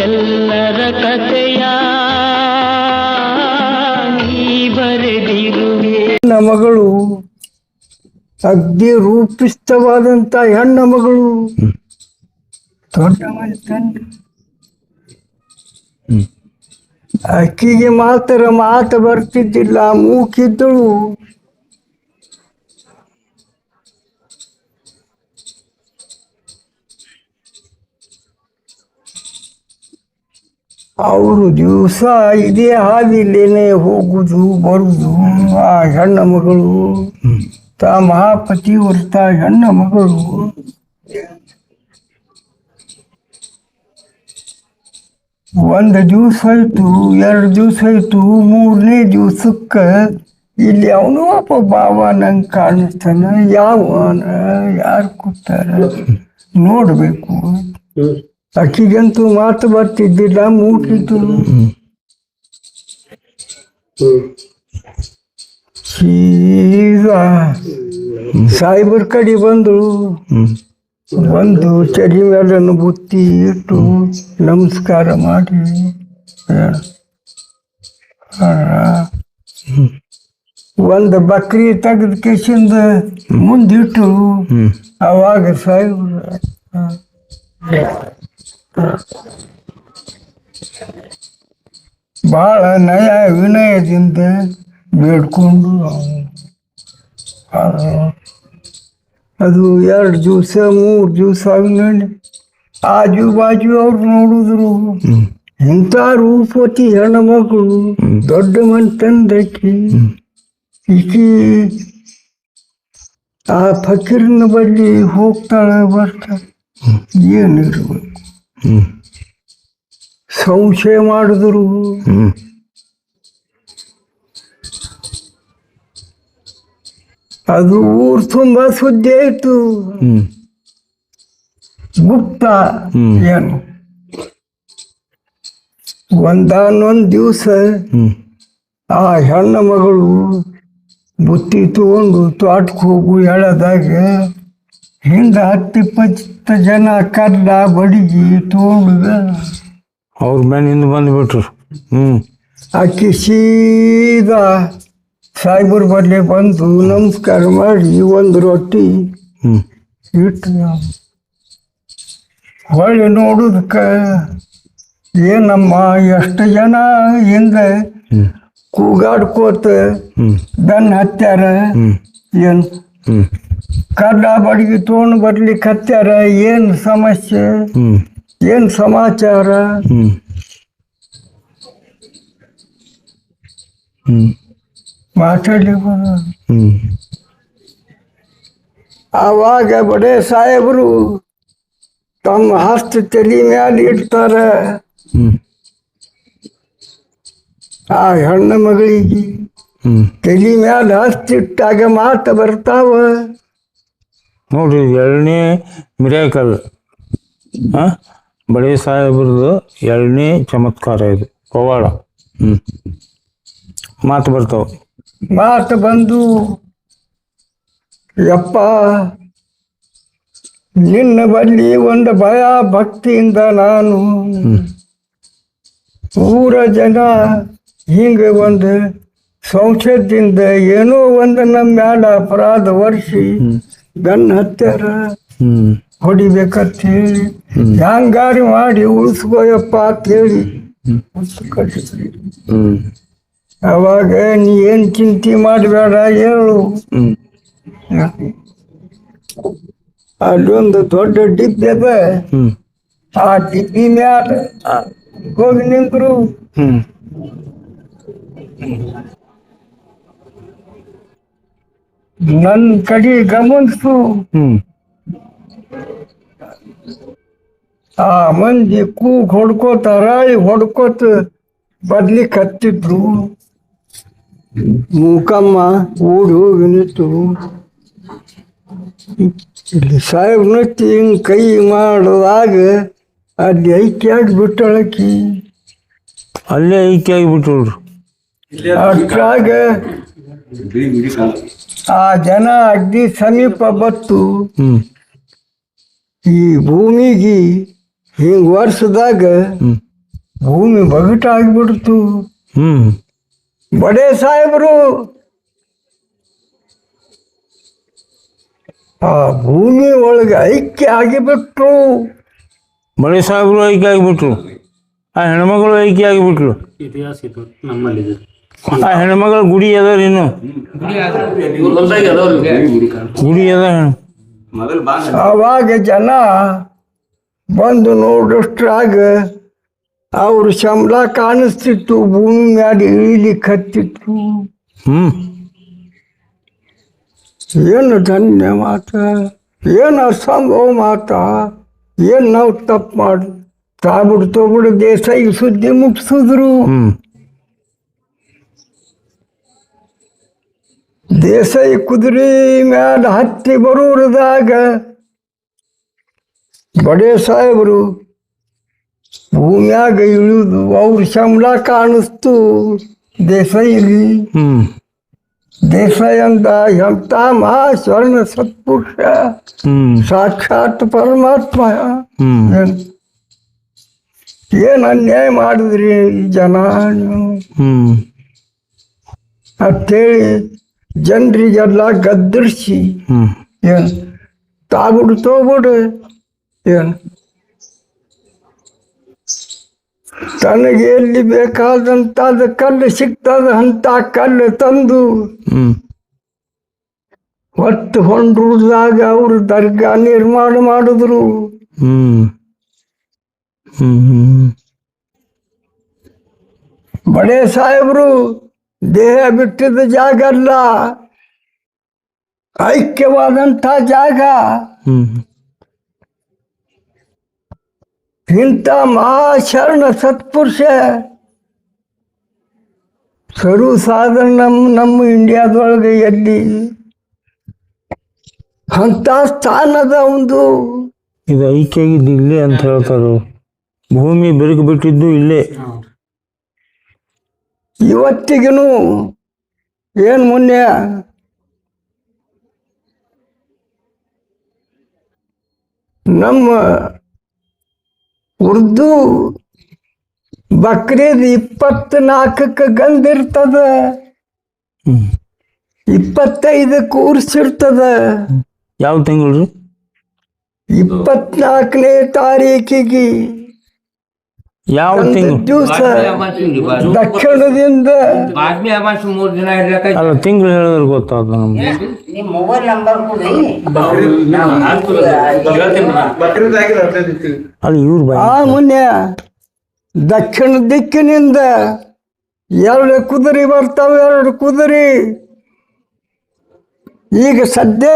ಎಲ್ಲರ ಕಥೆಯ ನೀ ಬರೆದಿರುವೆ. ಮಗಳು ಅಗ್ದಿ ರೂಪಿಸ್ತವಾದಂತ ಹೆಣ್ಣ ಮಗಳು ದೊಡ್ಡ ತಂದೆ. ಅಕ್ಕಿಗೆ ಮಾತ್ರ ಮಾತು ಬರ್ತಿದ್ದಿಲ್ಲ, ಮೂಕಿದ್ದಳು. ಅವರು ದಿವಸ ಇದೇ ಹಾದಿಲೇನೆ ಹೋಗುದು ಬರುದು. ಆ ಹೆಣ್ಣ ಮಗಳು ತಾ ಮಹಾಪತಿ ಹೊರತ ಹೆಣ್ಣ ಮಗಳು ಒಂದು ದಿವಸ ಆಯ್ತು, 2 ದಿವಸ ಆಯ್ತು, 3ನೇ ದಿವಸಕ್ಕ ಇಲ್ಲಿ ಅವನು ಒಬ್ಬ ಬಾವ ನಂಗೆ ಕಾಣಿಸ್ತಾನ. ಯಾವನ ಯಾರು ಕೂತಾರ ನೋಡ್ಬೇಕು. ಅಕ್ಕಿಗಂತೂ ಮಾತು ಬರ್ತಿದ್ದಿಲ್ಲ, ಮೂಕಿದ್ದು. ಸೀದಾ ಸಾಯಿಬರ್ ಕಡೆ ಬಂದಳು. ಒಂದು ಚರಿ ಮೇಲನ್ನು ಬುತ್ತಿ ಇಟ್ಟು ನಮಸ್ಕಾರ ಮಾಡಿ ಒಂದು ಬಕ್ರಿ ತೆಗೆದ ಕೇಸಿಂದ ಮುಂದಿಟ್ಟು ಅವಾಗ ಸಾಯಿಬ್ರು ಬಹಳ ನಯ ವಿನಯದಿಂದ ಬೇಡ್ಕೊಂಡು ಅದು 2 ದಿವಸ 3 ದಿವಸ ಆಗಿ ಆಜು ಬಾಜು ಅವ್ರು ನೋಡಿದ್ರು. ಇಂಥ ರೂಪವತಿ ಹೆಣ್ಮಗಳು, ದೊಡ್ಡ ಮನ್ ತಂದಕ್ಕಿ. ಈಕಿ ಆ ಫಕೀರನ ಬಳಿ ಹೋಗ್ತಾಳೆ ಬರ್ತಾಳೆ, ಏನಿರ್ಬೇಕು ಸಂಶಯ ಮಾಡಿದ್ರು. ಅದು ಊರು ತುಂಬಾ ಸುದ್ದಿ ಆಯ್ತು. ಗುಪ್ತ ಏನು ಒಂದಾನೊಂದ್ ದಿವಸ ಆ ಹೆಣ್ಣ ಮಗಳು ಬುತ್ತಿ ತಗೊಂಡು ತೋಟಕ್ಕೆ ಹೋಗು ಹೇಳದಾಗ ಹಿಂದ 10-20 ಜನ ಕಲ್ಲ ಬಡಿಗಿ ತಗೊಂಡು ಅವ್ರ ಮನೆಯಿಂದ ಬಂದ್ಬಿಟ್ರು. ಆಕಿ ಸೀದಾ ಸಾಯಿಬರ್ ಬದಲೇ ಬಂದು ನಮಸ್ಕಾರ ಮಾಡಿ 1 ರೊಟ್ಟಿ ಇಟ್ಟು ಹೊಳ್ಳಿ ನೋಡುದಕ್ಕ ಏನಮ್ಮ ಎಷ್ಟು ಜನ ಹಿಂದೆ ಕೂಗಾಡ್ಕೋತ ಬೆನ್ನ ಹತ್ಯಾರ, ಏನ್ ಕಡ್ಡ ಬಡಗಿ ತೊಗೊಂಡು ಬರ್ಲಿಕ್ಕೆ ಹತ್ಯಾರ, ಏನ್ ಸಮಸ್ಯೆ, ಏನ್ ಸಮಾಚಾರ ಮಾತಾಡ್ಲಿಕ್ಕೆ ಆವಾಗ ಬಡೇ ಸಾಹೇಬರು ತಮ್ಮ ಹಸ್ತ ತಲೆ ಮ್ಯಾಲೆ ಇಡ್ತಾರ. ಆ ಹೆಣ್ಣ ಮಗಳಿಗೆ ತಲೆ ಮ್ಯಾಲ ಹಸ್ತಿಟ್ಟಾಗ ಮಾತು ಬರ್ತಾವ. ನೋಡ್ರಿ 2ನೇ ಮಿರಾಕಲ್, ಬಡೇ ಸಾಹೇಬ್ರದ್ದು 2ನೇ ಚಮತ್ಕಾರ ಇದು, ಪವಾಡ. ಮಾತು ಬರ್ತಾವ. ಮಾತು ಬಂದು, ಯಪ್ಪ ನಿನ್ನ ಬಳಿ ಒಂದು ಭಯ ಭಕ್ತಿಯಿಂದ ನಾನು ಊರ ಜನ ಹಿಂಗೆ ಒಂದು ಸಂಶಯದಿಂದ ಏನೋ ಒಂದು ನಮ್ಮ ಮ್ಯಾಲ ಅಪರಾಧ ವರ್ಷಿ ಗನ್ ಹತ್ಯಾರ, ಹೊಡಿಬೇಕಂತ ಹೇಳಿ ಹ್ಯಾಂಗಾರಿ ಮಾಡಿ ಉಳಿಸ್ಕೋಯಪ್ಪ ಅಂತ ಹೇಳಿ ಕಳಿಸ್ರಿ. ಅವಾಗ ನೀ ಏನ್ ಚಿಂತೆ ಮಾಡಬೇಡ ಹೇಳು. ಅಲ್ಲೊಂದು ದೊಡ್ಡ ಡಿಬ್ಬಿ ಅದ, ಆ ಡಿಬ್ಬಿ ಮ್ಯಾಲ ಹೋಗಿ ನಿಂತರು. ನನ್ ಕಡೆ ಗಮನಿಸು. ಆ ಮಂದಿ ಕೂಗ್ ಹೊಡ್ಕೋತ ರಾಳಿ ಹೊಡ್ಕೋತ ಬರ್ಲಿಕ್ಕೆ ಹತ್ತಿದ್ರು. ಮೂಕಮ್ಮ ಓಡಿ ಹೋಗಿ ನಿಂತು ಇಲ್ಲಿ ಸಾಹೇಬ್ ನತ್ತಿ ಹಿಂಗ್ ಕೈ ಮಾಡುವಾಗ ಅಲ್ಲಿ ಐಕ್ಯ ಆಗಿಬಿಟ್ಟಳಕಿ. ಅಲ್ಲೇ ಐಕ್ಯ ಆಗಿಬಿಟ್ರು. ಅಷ್ಟ್ರಾಗ ಆ ಜನ ಅಗ್ದಿ ಸಮೀಪ ಬತ್ತು ಈ ಭೂಮಿಗೆ ಹಿಂಗ್ ವರ್ಷದಾಗ ಹ್ಮ್ ಭೂಮಿ ಬಗಟ ಆಗಿಬಿಡ್ತು. ಹ್ಮ್ ಬಡೇ ಸಾಹೇಬರು ಆ ಭೂಮಿ ಒಳಗೆ ಐಕ್ಯ ಆಗಿಬಿಟ್ರು. ಬಳೆ ಸಾಹೇಬರು ಐಕ್ಯ ಆಗಿಬಿಟ್ರು, ಆ ಹೆಣ್ಮಗಳು ಐಕ್ಯ ಆಗಿಬಿಟ್ರು. ಇತಿಹಾಸ ಇದು ನಮ್ಮಲ್ಲಿ ಇದು. ಆ ಹೆಣ್ಮಗಳ ಗುಡಿ ಅದಾರ ಇನ್ನು ಗುಡಿ ಅದ ಆವಾಗ ಜನ ಬಂದು ನೋಡಷ್ಟ್ರಾಗ ಅವ್ರ ಶಂಬಳ ಕಾಣಿಸ್ತಿತ್ತು, ಭೂಮಿ ಮ್ಯಾಲ ಇಳಿಲಿಕ್ಕೆ ಹತ್ತಿತ್ತು. ಹ್ಮ್ ಏನು ಧನ್ಯ ಮಾತ, ಏನು ಅಸಂಭವ ಮಾತ, ಏನು ನಾವು ತಪ್ಪು ಮಾಡಿ ತಾಬಿಡು ದೇಸಾಯಿ ಸುದ್ದಿ ಮುಟ್ಸಿದ್ರು. ಹ್ಮ್ ದೇಸಾಯಿ ಕುದುರೆ ಮ್ಯಾಲ ಹತ್ತಿ ಬರೋರದಾಗ ಬಡೇ ಸಾಹೇಬರು ಭೂಮ್ಯಾಗ ಇಳಿದು ಅವ್ರ ಶಂಬಳ ಕಾಣಿಸ್ತು ದೇಸಾಯಿಲಿ. ಹ್ಮ್ ದೇಸಾಯಿ ಅಂತ ಎಂತ ಮಹಾಸ್ವರ್ಣ ಸತ್ಪುರುಷ, ಹ್ಮ್ ಸಾಕ್ಷಾತ್ ಪರಮಾತ್ಮ. ಹ್ಮ್ ಏನು ಅನ್ಯಾಯ ಮಾಡಿದ್ರಿ ಈ ಜನ ನೀವು ಹ್ಮ್ ಅಂತೇಳಿ ಜನರಿಗೆಲ್ಲ ಗದ್ದರಿಸಿ ಹ್ಮ್ ಏನು ತಾಬಿಡು ತೋಬಿಡು ಏನು ತನಗೆ ಎಲ್ಲಿ ಬೇಕಾದಂತಾದ ಕಲ್ಲು ಸಿಗ್ತದ ಅಂತ ಕಲ್ಲು ತಂದು ಹ್ಮ್ ಹೊತ್ತು ಹೊಂಡ್ರದಾಗ ಅವರು ದರ್ಗಾ ನಿರ್ಮಾಣ ಮಾಡಿದ್ರು. ಹ್ಮ್ ಹ್ಮ್ ಹ್ಮ್ ಬಡೇ ಸಾಹೇಬರು ದೇಹ ಬಿಟ್ಟಿದ್ದ ಜಾಗ ಅಲ್ಲ, ಐಕ್ಯವಾದಂಥ ಜಾಗ. ಹ್ಮ್ ಇಂಥ ಮಹಾಶರಣ ಸತ್ಪುರುಷ ಸರ್ವ ಸಾಧಾರಣ ನಮ್ಮ ಇಂಡಿಯಾದೊಳಗೆ ಎಲ್ಲಿ ಅಂಥ ಸ್ಥಾನದ ಒಂದು. ಇದು ಐಕ್ಯ ಆಗಿದ್ದು ಇಲ್ಲೇ ಅಂತ ಹೇಳ್ತಾರು. ಭೂಮಿ ಬೆರಕು ಬಿಟ್ಟಿದ್ದು ಇಲ್ಲೇ. ಇವತ್ತಿಗೂ ಏನು ಮೊನ್ನೆ ನಮ್ಮ ಉರ್ದು ಬಕ್ರೀದ್ 24ಕ್ಕೆ ಗಂಧಿರ್ತದ, ಹ್ಮ್ 25ಕ್ಕೆ ಉರ್ಸಿರ್ತದ. ಯಾವ ತಿಂಗಳು? 24ನೇ ತಾರೀಕಿಗೆ ಯಾವ ತಿಂಗಳು? ದಿವಸ ದಕ್ಷಿಣದಿಂದ ಅಲ್ಲ ತಿಂಗಳು ಹೇಳಿದ್ರೆ ಗೊತ್ತಾದ ನಮ್ಗೆ. ಅಲ್ಲಿ ಇವ್ರು ಆ ಮುನ್ನೆ ದಕ್ಷಿಣ ದಿಕ್ಕಿನಿಂದ 2 ಕುದುರೆ ಬರ್ತಾವೆ, 2 ಕುದುರೆ. ಈಗ ಸದ್ಯ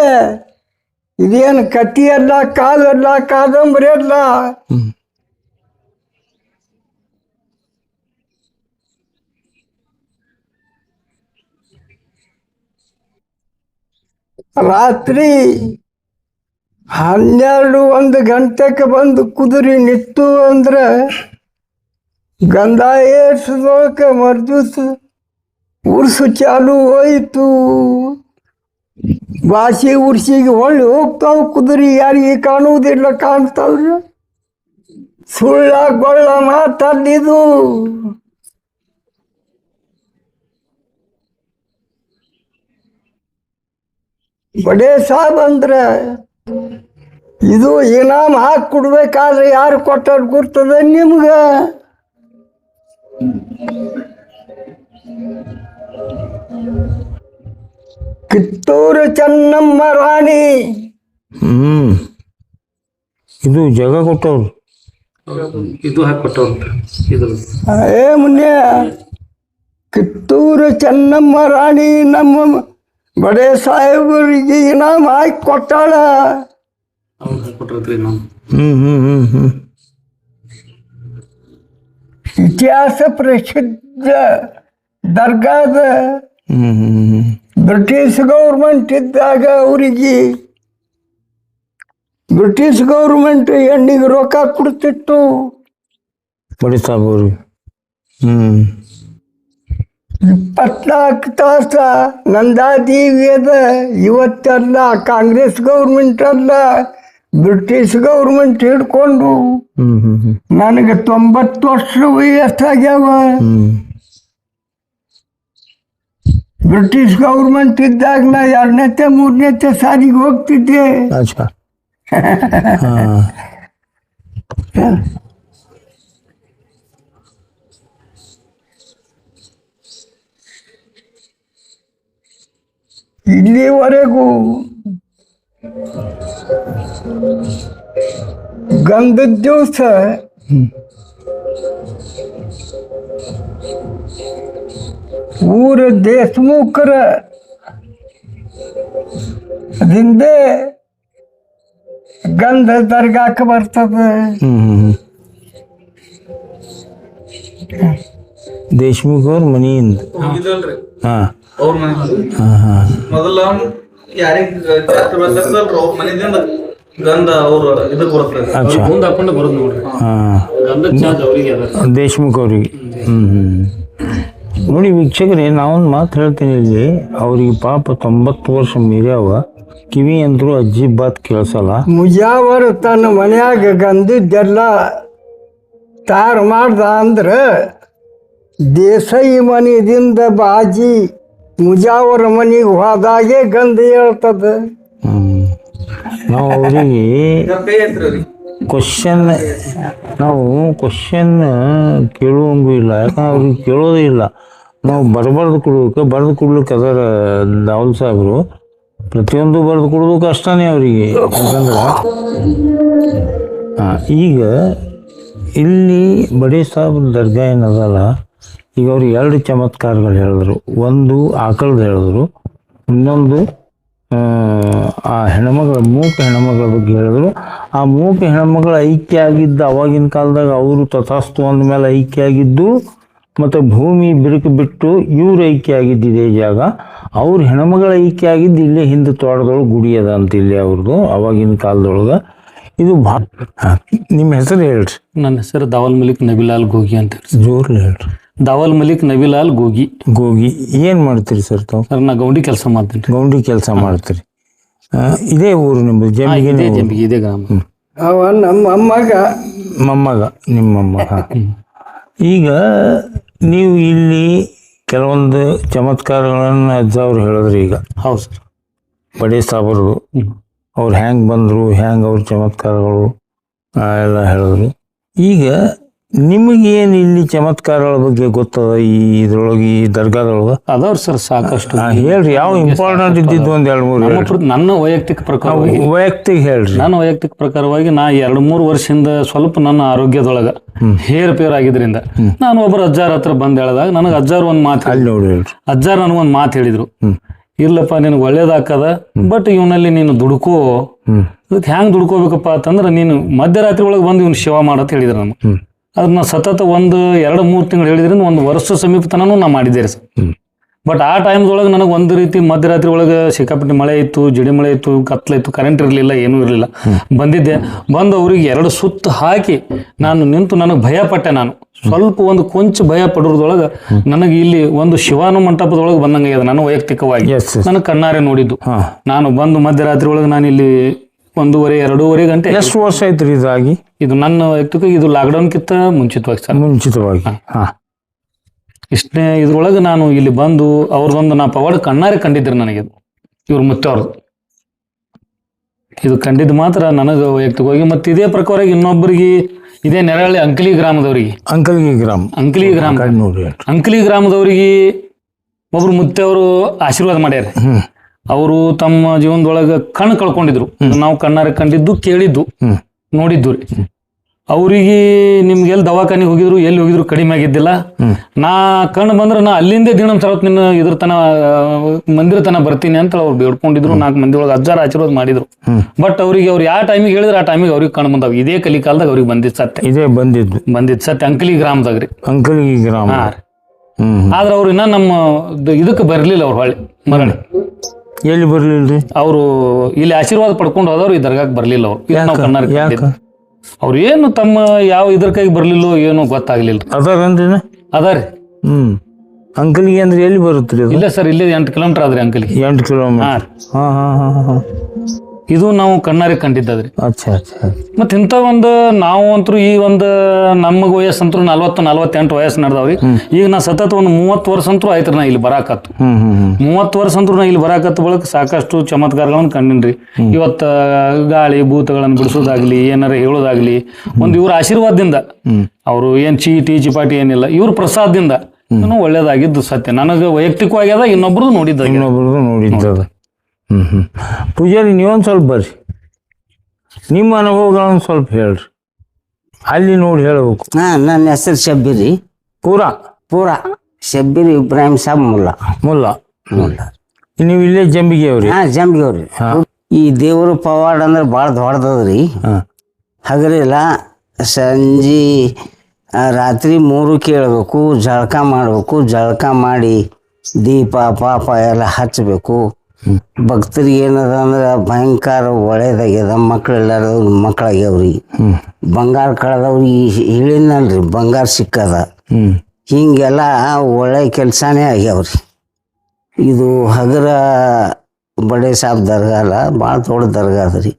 ಇದೇನು ಕತಿ ಅಲ್ಲ, ಕಾಲಲ್ಲ, ಕಾದಂಬರಿ ಅಲ್ಲ. ಹ್ಮ್ ರಾತ್ರಿ 12-1 ಗಂಟೆಗೆ ಬಂದು ಕುದುರೆ ನಿತ್ತು ಅಂದ್ರೆ ಗಂಧ ಏರ್ಸದೊಳಕ್ಕೆ ಮರ್ದಿವ್ಸ ಉರ್ಸು ಚಾಲು ಹೋಯ್ತು. ಬಾಸಿ ಉರ್ಸಿಗೆ ಹೊಳ್ಳಿ ಹೋಗ್ತಾವ ಕುದುರೆ, ಯಾರಿಗೆ ಕಾಣುವುದಿಲ್ಲ, ಕಾಣ್ತಾವ್ರಿ. ಸುಳ್ಳ ಗೊಳ್ಳ ಮಾತಾಡಿದು. ಬಡೇ ಸಾಬ್ ಅಂದ್ರೆ ಇದು ಇನಾಮ್ ಹಾಕಿ ಕೊಡ್ಬೇಕಾದ್ರೆ ಯಾರು ಕೊಟ್ಟರು ಗುರ್ತದ ನಿಮ್ಗೆ? ಕಿತ್ತೂರು ಚೆನ್ನಮ್ಮ ರಾಣಿ. ಹ್ಮ್ ಇದು ಜಾಗ ಕೊಟ್ಟವ್ರು. ಇದು ಹಾಕೊಟ್ಟವ್ರು ಇದು. ಏ ಮುನ್ನೆ ಕಿತ್ತೂರು ಚೆನ್ನಮ್ಮ ರಾಣಿ ನಮ್ಮ ಬಡೇ ಸಾಹೇಬರಿಗೆ ಇನಾಮ್ ಹಾಕಿ ಕೊಟ್ಟಾಳ. ಅವ್ರು ಹಾಕೊಟ್ಟಿರ್ತೀವಿ ನಾವು. ಹ್ಮ್ ಹ್ಮ್ ಹ್ಮ್ ಹ್ಮ್ ಇತಿಹಾಸ ಪ್ರಸಿದ್ಧ ದರ್ಗಾದ. ಹ್ಮ್ ಹ್ಮ್ ಹ್ಮ್ ಬ್ರಿಟಿಷ್ ಗೌರ್ಮೆಂಟ್ ಇದ್ದಾಗ ಅವರಿಗೆ ಬ್ರಿಟಿಷ್ ಗೌರ್ಮೆಂಟ್ ಹೆಣ್ಣಿಗೆ ರೊಕ್ಕ ಕೊಡ್ತಿತ್ತು. ಬಡಿ ಸಾಹೇಬ್ರು. ಹ್ಮ್ 24 ತಾಸ ನಂದಾದೇವಿ ಅದ. ಇವತ್ತಲ್ಲ, ಕಾಂಗ್ರೆಸ್ ಗೌರ್ಮೆಂಟ್ ಅಲ್ಲ, ಬ್ರಿಟಿಷ್ ಗೌರ್ಮೆಂಟ್ ಹಿಡ್ಕೊಂಡು ಹ್ಮ್ ಹ್ಮ್ ಹ್ಮ್ ನನಗೆ 90 ವರ್ಷ ವಯಸ್ಸಾಗ್ಯಾವ. ಬ್ರಿಟಿಷ್ ಗೌರ್ಮೆಂಟ್ ಇದ್ದಾಗ ನಾ 2ನೇ 3ನೇ ಸಾರಿಗೆ ಹೋಗ್ತಿದ್ದೆ. ಅಚ್ಚಾ ಹಾ ಇಲ್ಲಿವರೆಗೂ ಗಂಧದ ದಿವಸ ಊರ ದೇಶಮುಖರ ಹಿಂದೆ ಗಂಧ ದರ್ಗಾಕ ಬರ್ತದ. ದೇಶಮುಖ್ ಅವ್ರ ಮನೆಯಿಂದ ಹಾ ಅವ್ರ ಮನೆ ಹಾ ಹಾ ಮೊದಲ ಯಾರಿಗೆ ಅವ್ರ ಮನೆಯಿಂದ ಗಂಧ ಅವ್ರ ಇದಕ್ಕೆ ಬರ್ತದೆ. ಅಚ್ಚಾ ಮುಂದೆ ಹಾಕೊಂಡು ಬರೋದು ನೋಡ್ರಿ. ಹಾ ಗಂಧದ ಚಾರ್ಜ್ ಅವರಿಗೆ ಅದ. ದೇಶಮುಖ್ ಅವ್ರಿಗೆ ನೋಡಿ ವೀಕ್ಷಕರೇ, ನಾವೊಂದು ಮಾತು ಹೇಳ್ತೀನಿ ಇಲ್ಲಿ. ಅವ್ರಿಗೆ ಪಾಪ 90 ವರ್ಷ ಮೀರ್ಯಾವ, ಕಿವಿ ಅಂದ್ರು ಅಜ್ಜಿ ಬಾತ್ ಕೇಳಿಸಲ್ಲ. ಮುಜಾವರ್ ತನ್ನ ಮನ್ಯಾಗ ಗಂಧದ್ದೆಲ್ಲ ತಯಾರು ಮಾಡ್ದ ಅಂದ್ರೆ ದೇಸಾಯಿ ಮನೆಯಿಂದ ಬಾಜಿ ಮುಜಾವರ ಮನೆಗೆ ಹೋದಾಗೆ ಗಂಧ ಹೇಳ್ತದ. ನಾವು ಅವರಿಗೆ ಕ್ವಶನ್ ಕೇಳುವಂಗೂ ಇಲ್ಲ, ಯಾಕಂದ್ರೆ ಅವ್ರಿಗೆ ಕೇಳೋದೇ ಇಲ್ಲ. ನಾವು ಬರಬಾರ್ದು ಕೊಡ್ಬೇಕು, ಬರೆದು ಕೊಡ್ಲಿಕ್ಕೆ ಅದರ ದಾವಲ್ ಸಾಹೇಬರು ಪ್ರತಿಯೊಂದು ಬರೆದು ಕೊಡೋದು ಕಷ್ಟನೇ ಅವರಿಗೆ. ಯಾಕಂದ್ರೆ ಈಗ ಇಲ್ಲಿ ಬಡೇ ಸಾಹೇಬ್ರ ದರ್ಗಾ ಏನದಲ್ಲ, ಈಗ ಅವ್ರು 2 ಚಮತ್ಕಾರಗಳು ಹೇಳಿದ್ರು. ಒಂದು ಆಕಳದ ಹೇಳಿದ್ರು, ಇನ್ನೊಂದು ಆ ಹೆಣ್ಮಗಳ ಮೂಕ ಹೆಣ್ಮಗಳ ಬಗ್ಗೆ ಹೇಳಿದ್ರು. ಆ ಮೂಕ ಹೆಣ್ಮಗಳು ಐಕ್ಯ ಆಗಿದ್ದ ಅವಾಗಿನ ಕಾಲದಾಗ ಅವರು ತಥಾಸ್ತು ಅಂದಮೇಲೆ ಐಕ್ಯ ಆಗಿದ್ದು, ಮತ್ತು ಭೂಮಿ ಬಿರುಕು ಬಿಟ್ಟು ಇವ್ರು ಐಕ್ಯ ಆಗಿದ್ದಿದೆ ಜಾಗ. ಅವ್ರ ಹೆಣ್ಮಗಳ ಐಕ್ಯ ಆಗಿದ್ದು ಇಲ್ಲೇ ಹಿಂದೆ ತೋಟದೊಳಗೆ ಗುಡಿ ಅದ ಅಂತ ಇಲ್ಲಿ ಅವ್ರದ್ದು ಅವಾಗಿನ ಕಾಲದೊಳಗೆ. ಇದು ಭಾಳ ನಿಮ್ಮ ಹೆಸರು ಹೇಳ್ರಿ. ನನ್ನ ಹೆಸರು ದಾವಲ್ ಮಲಿಕ್ ನಬಿಲಾಲ್ ಗೋಗಿ ಅಂತ ಹೇಳಿ. ಜೋರ್ಲಿ ಹೇಳ್ರಿ. ದಾವಲ್ ಮಲಿಕ್ ನಬಿಲಾಲ್ ಗೋಗಿ. ಗೋಗಿ ಏನು ಮಾಡ್ತೀರಿ ಸರ್ ತಾವು? ಸರ್ ನಾ ಗೌಂಡಿ ಕೆಲಸ ಮಾಡ್ತೀನಿ. ಗೌಂಡಿ ಕೆಲಸ ಮಾಡ್ತೀರಿ. ಇದೇ ಊರು ನಿಮ್ಮದು? ಜಂಬಿಗೆ ಇದೇ ಗ್ರಾಮ. ಅವ ನಮ್ಮ ಮೊಮ್ಮಗ ನಿಮ್ಮ ಮೊಮ್ಮಗ. ಈಗ ನೀವು ಇಲ್ಲಿ ಕೆಲವೊಂದು ಚಮತ್ಕಾರಗಳನ್ನು ಅಜ್ಜ ಅವ್ರು ಹೇಳಿದ್ರು. ಈಗ ಹೌದು ಸರ್. ಬಡೇ ಸಾಬರು ಅವ್ರು ಹ್ಯಾಂಗೆ ಬಂದರು, ಹ್ಯಾಂಗೆ ಅವ್ರ ಚಮತ್ಕಾರಗಳು ಎಲ್ಲ ಹೇಳಿದ್ರು. ಈಗ ನಿಮಗೇನು ಇಲ್ಲಿ ಚಮತ್ಕಾರಗಳ ಬಗ್ಗೆ ಗೊತ್ತದ ಈ ಇದ್ರೊಳಗೆ, ಈ ದರ್ಗಾದೊಳಗೆ? ಅದಾವ್ರಿ ಸರ್ ಸಾಕಷ್ಟು. ಹೇಳ್ರಿ, ಯಾವ ಇಂಪಾರ್ಟೆಂಟ್ ಇದ್ದಿದ್ದು 1-2-3 ನನ್ನ ವೈಯಕ್ತಿಕ ಪ್ರಕಾರ ಹೇಳ್ರಿ. ನನ್ನ ವೈಯಕ್ತಿಕ ಪ್ರಕಾರವಾಗಿ ನಾ 2-3 ವರ್ಷದಿಂದ ಸ್ವಲ್ಪ ನನ್ನ ಆರೋಗ್ಯದೊಳಗ ಹೇರ್ಪೇರ್ ಆಗಿದ್ರಿಂದ ನಾನು ಒಬ್ಬರು ಅಜ್ಜಾರ ಹತ್ರ ಬಂದ್ ಹೇಳಿದಾಗ ನನಗೆ ಅಜ್ಜಾರು ಒಂದ್ ಮಾತು ಅಲ್ಲಿ ನೋಡಿ ಹೇಳ್ರಿ. ಅಜ್ಜಾರ ನನಗೊಂದು ಮಾತು ಹೇಳಿದ್ರು, ಇರ್ಲಪ್ಪ ನಿನಗೆ ಒಳ್ಳೇದಾಕದ, ಬಟ್ ಇವನಲ್ಲಿ ನೀನು ದುಡ್ಕೋ. ಇದಕ್ಕೆ ಹ್ಯಾಂಗ್ ದುಡ್ಕೋಬೇಕಪ್ಪ ಅಂತಂದ್ರೆ ನೀನು ಮಧ್ಯರಾತ್ರಿ ಒಳಗೆ ಬಂದು ಇವ್ನು ಸೇವಾ ಮಾಡತ್ ಹೇಳಿದ್ರು. ನಾನು ಅದನ್ನ ಸತತ 1-2-3 ತಿಂಗಳು ಹೇಳಿದ್ರಿಂದ 1 ವರ್ಷ ಸಮೀಪ ತನೂ ನಾ ಮಾಡಿದ್ದೆ ಸರ್. ಬಟ್ ಆ ಟೈಮ್ದೊಳಗೆ ನನಗೆ ಒಂದು ರೀತಿ ಮಧ್ಯರಾತ್ರಿ ಒಳಗೆ ಸಿಕ್ಕಾಪಟ್ಟೆ ಮಳೆ ಇತ್ತು, ಜಡಿ ಮಳೆ ಇತ್ತು, ಕತ್ಲ ಇತ್ತು, ಕರೆಂಟ್ ಇರಲಿಲ್ಲ, ಏನೂ ಇರಲಿಲ್ಲ. ಬಂದಿದ್ದೆ, ಬಂದು ಅವ್ರಿಗೆ 2 ಸುತ್ತು ಹಾಕಿ ನಾನು ನಿಂತು ನನಗೆ ಭಯ ಪಟ್ಟೆ. ನಾನು ಸ್ವಲ್ಪ ಒಂದು ಕೊಂಚ ಭಯ ಪಡೋದ್ರೊಳಗೆ ನನಗೆ ಇಲ್ಲಿ ಒಂದು ಶಿವಾನು ಮಂಟಪದೊಳಗೆ ಬಂದಂಗೆ ಅದ. ನಾನು ವೈಯಕ್ತಿಕವಾಗಿ ನನಗೆ ಕಣ್ಣಾರೆ ನೋಡಿದ್ದು. ನಾನು ಬಂದು ಮಧ್ಯರಾತ್ರಿ ಒಳಗೆ ನಾನು ಇಲ್ಲಿ 1-2 ಗಂಟೆ. ಎಷ್ಟು ವರ್ಷ ಆಯ್ತು ಇದಾಗಿ? ಇದು ನನ್ನ ವೈಯಕ್ತಿಕ, ಇದು ಲಾಕ್ಡೌನ್ಕಿಂತ ಮುಂಚಿತವಾಗಿ ಸರ್. ಮುಂಚಿತವಾಗಿ ಇಷ್ಟೇ ಇದ್ರೊಳಗೆ ನಾನು ಇಲ್ಲಿ ಬಂದು ಅವ್ರದೊಂದು ನಾ ಪವಾಡ ಕಣ್ಣಾರೆ ಕಂಡಿದ್ರಿ ನನಗೆ. ಇವ್ರ ಮುತ್ತೆ ಅವ್ರದ್ದು ಇದು ಕಂಡಿದ್ದು ಮಾತ್ರ ನನಗೆ ವೈಯಕ್ತಿಕವಾಗಿ. ಮತ್ತು ಇದೇ ಪ್ರಕಾರ ಇನ್ನೊಬ್ಬರಿಗೆ ಇದೇ ನೆರಳಿ ಅಂಕಲಿ ಗ್ರಾಮದವ್ರಿಗೆ, ಅಂಕಲಿ ಗ್ರಾಮದವ್ರಿಗೆ ಒಬ್ರು ಮುತ್ತೆ ಅವರು ಆಶೀರ್ವಾದ ಮಾಡ್ಯಾರ. ಅವರು ತಮ್ಮ ಜೀವನದೊಳಗೆ ಕಣ್ಣು ಕಳ್ಕೊಂಡಿದ್ರು. ನಾವು ಕಣ್ಣಾರೆ ಕಂಡಿದ್ದು, ಕೇಳಿದ್ದು, ನೋಡಿದ್ದು ರೀ. ಅವ್ರಿಗೆ ನಿಮ್ಗೆ ಎಲ್ಲಿ ದವಾಖಾನಿಗೆ ಹೋಗಿದ್ರು, ಎಲ್ಲಿ ಹೋಗಿದ್ರು ಕಡಿಮೆ ಆಗಿದ್ದಿಲ್ಲ. ನಾ ಕಣ್ಣು ಬಂದ್ರೆ ನಾ ಅಲ್ಲಿಂದೇ ದಿನ ಸ್ವಲ್ಪ ನಿನ್ನ ಇದ್ರ ತನ ಮಂದಿರ ತನ ಬರ್ತೀನಿ ಅಂತ ಅವ್ರು ಬೇಡ್ಕೊಂಡಿದ್ರು. 4 ಮಂದಿ ಒಳಗೆ ಅಜ್ಜಾರ ಆಶೀರ್ವಾದ ಮಾಡಿದ್ರು. ಬಟ್ ಅವ್ರಿಗೆ ಅವ್ರು ಯಾವ ಟೈಮಿಗೆ ಹೇಳಿದ್ರೆ ಆ ಟೈಮಿಗೆ ಅವ್ರಿಗೆ ಕಣ್ಣು ಬಂದಾವ. ಇದೇ ಕಲಿ ಕಾಲದಾಗ ಅವ್ರಿಗೆ ಬಂದಿದ್ದು ಸತ್ಯ. ಇದೇ ಬಂದಿದ್ದು ಸತ್ಯ ಅಂಕಲಿ ಗ್ರಾಮದಾಗ್ರಿ. ಅಂಕಲಿ ಗ್ರಾಮ. ಆದ್ರೆ ಅವ್ರು ಇನ್ನ ನಮ್ಮ ಇದಕ್ಕೆ ಬರ್ಲಿಲ್ಲ. ಅವ್ರು ಹೊಳ್ಳಿ ಮರಳಿ ಎಲ್ಲಿ ಬರ್ಲಿಲ್ರಿ? ಅವರು ಇಲ್ಲಿ ಆಶೀರ್ವಾದ ಪಡ್ಕೊಂಡು ಹೋದವ್ರು ಈ ದರ್ಗಾಕ್ ಬರ್ಲಿಲ್ಲ. ಅವ್ರು ಅವ್ರು ಏನು ತಮ್ಮ ಯಾವ ಇದ್ರ ಕೈಗೆ ಬರ್ಲಿಲ್ಲೋ ಏನೋ ಗೊತ್ತಾಗ್ಲಿಲ್ಲ. ಅದಾರೇನ್ರಿ? ಅದಾರಿ. ಅಂಕಲಿಗೆ ಅಂದ್ರೆ ಎಲ್ಲಿ ಬರುತ್ತೆ? ಇಲ್ಲ ಸರ್, ಇಲ್ಲೇ 8 ಕಿಲೋಮೀಟರ್ ಆದ್ರಿ ಅಂಕಲಿಗೆ. 8 ಕಿಲೋಮೀಟರ್. ಇದು ನಾವು ಕಣ್ಣಾರೆ ಕಂಡಿದ್ದದ್ರಿ. ಅಚ್ಚಾ ಅಚ್ಚಾ. ಮತ್ತೆ ಇಂಥ ಒಂದು ನಾವು ಅಂತೂ ಈ ಒಂದು ನಮಗೆ ವಯಸ್ಸಂತೂ 40-48 ವಯಸ್ಸು ನಡೆದವ್ರಿ. ಈಗ ನಾ ಸತತ ಒಂದು 30 ವರ್ಷ ಅಂತೂ ಆಯ್ತು ನಾ ಇಲ್ಲಿ ಬರಾಕತ್ತು. 30 ವರ್ಷ ಅಂತೂ ನಾ ಇಲ್ಲಿ ಬರಾಕತ್ತು ಬಳಕ ಸಾಕಷ್ಟು ಚಮತ್ಕಾರಗಳನ್ನು ಕಂಡಿನ್ರಿ. ಇವತ್ತು ಗಾಳಿ ಭೂತಗಳನ್ನು ಬಿಡಿಸೋದಾಗ್ಲಿ ಏನಾರ ಹೇಳೋದಾಗ್ಲಿ ಒಂದು ಇವ್ರ ಆಶೀರ್ವಾದದಿಂದ, ಅವರು ಏನ್ ಚೀಟಿ ಏನಿಲ್ಲ, ಇವ್ರ ಪ್ರಸಾದದಿಂದ ಒಳ್ಳೇದಾಗಿದ್ದು ಸತ್ಯ. ನನಗೆ ವೈಯಕ್ತಿಕವಾಗಿ ಅದ, ಇನ್ನೊಬ್ರದ್ದು ನೋಡಿದ್ದದ. ಪೂಜಾರಿ ನೀವೊಂದು ಸ್ವಲ್ಪ ಬರ್ರಿ, ನಿಮ್ಮ ಅನುಭವಗಳನ್ನು ಸ್ವಲ್ಪ ಹೇಳ್ರಿ, ಅಲ್ಲಿ ನೋಡಿ ಹೇಳ್ಬೇಕು. ನನ್ನ ಹೆಸರು ಶಬ್ಬೀರಿ, ಪೂರಾ ಶಬ್ಬೀರ್ ಇಬ್ರಾಹಿಂ ಸಾಬ್ ಮುಲ್ಲಾ. ನೀವು ಇಲ್ಲೇ ಜಂಬಿಗೆ ಅವ್ರಿ? ಜಂಬಿಗೆ ಅವ್ರಿ. ಈ ದೇವರು ಪವಾಡ ಅಂದ್ರೆ ಭಾಳ ದೊಡ್ಡದದ್ರಿ. ಹಗರಿಲ್ಲ ಸಂಜೆ ರಾತ್ರಿ 3ಕ್ಕೆ ಹೇಳ್ಬೇಕು, ಜಳಕ ಮಾಡ್ಬೇಕು, ಜಳಕ ಮಾಡಿ ದೀಪ ಪಾಪ ಎಲ್ಲ ಹಚ್ಚಬೇಕು. ಭಕ್ತರಿಗೆ ಏನದ ಅಂದ್ರೆ ಭಯಂಕರ ಒಳ್ಳೇದಾಗ್ಯದ. ಮಕ್ಕಳಾಗ್ಯಾವ್ರಿ, ಬಂಗಾರ ಕಳೆದವ್ರಿಗೆ ಹೇಳಿನಲ್ರಿ ಬಂಗಾರ ಸಿಕ್ಕದ. ಹಿಂಗೆಲ್ಲ ಒಳ್ಳೆ ಕೆಲಸನೇ ಆಗ್ಯಾವ್ರಿ. ಇದು ಹಗರ ಬಡೆ ಸಾಬ್ ದರ್ಗಾ ಅಲ್ಲ, ಭಾಳ ದೊಡ್ಡ ದರ್ಗಾ ಅದ್ರಿ.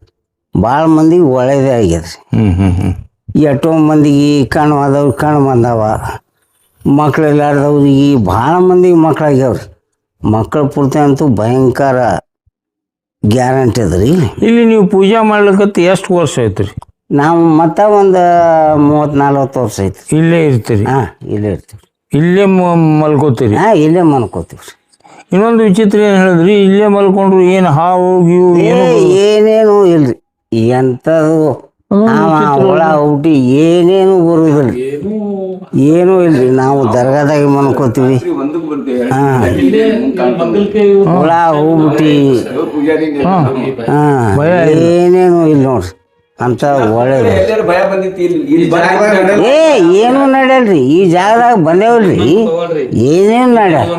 ಭಾಳ ಮಂದಿಗೆ ಒಳ್ಳೇದೇ ಆಗ್ಯದ್ರಿ. ಎಷ್ಟೋ ಮಂದಿಗೆ ಕಣ್ಣು ಆದವ್ರಿಗೆ ಕಣ್ಣು ಬಂದವ, ಮಕ್ಳಿಲ್ಲಾರ್ದವ್ರಿಗೆ ಭಾಳ ಮಂದಿಗೆ ಮಕ್ಳಾಗ್ಯಾವ್ರಿ. ಮಕ್ಕಳ ಪೂರ್ತಿ ಅಂತೂ ಭಯಂಕರ ಗ್ಯಾರಂಟಿ ಅದ್ರಿ. ಇಲ್ಲಿ ನೀವು ಪೂಜೆ ಮಾಡ್ಲಿಕ್ಕತ್ತು ಎಷ್ಟು ವರ್ಷ ಐತ್ರಿ? ನಾವು ಮತ್ತೆ ಒಂದು 30-40 ವರ್ಷ ಐತ್ರಿ. ಇಲ್ಲೇ ಇರ್ತೀರಿ? ಇಲ್ಲೇ ಇರ್ತೀವಿ. ಇಲ್ಲೇ ಮಲ್ಕೋತೀರಿ? ಇಲ್ಲೇ ಮಲ್ಕೋತೀವ್ರಿ. ಇನ್ನೊಂದು ವಿಚಿತ್ರ ಏನು ಹೇಳಿದ್ರಿ, ಇಲ್ಲೇ ಮಲ್ಕೊಂಡ್ರು ಏನು ಹಾವು ಗೀವು ಏನೇನು ಇಲ್ರಿ. ಎಂಥದ್ದು ಹುಳ ಹುಟ್ಟಿ ಏನೇನು ಬರುದಿಲ್ರಿ, ಏನೂ ಇಲ್ರಿ. ನಾವು ದರ್ಗಾದಾಗ ಮನ್ಕೋತೀವಿ. ಹುಳ ಹೋಗ್ಬಿಟ್ಟಿ ಏನೇನು ಇಲ್ಲ ನೋಡ್ರಿ. ಅಂತ ಒಳ್ಳೇದು ಏನು ನಡೆಯಲ್ರಿ. ಈ ಜಾಗದಾಗ ಬಂದೇವಲ್ರಿ, ಏನೇನು ನಡೆಯಲ್ಲ.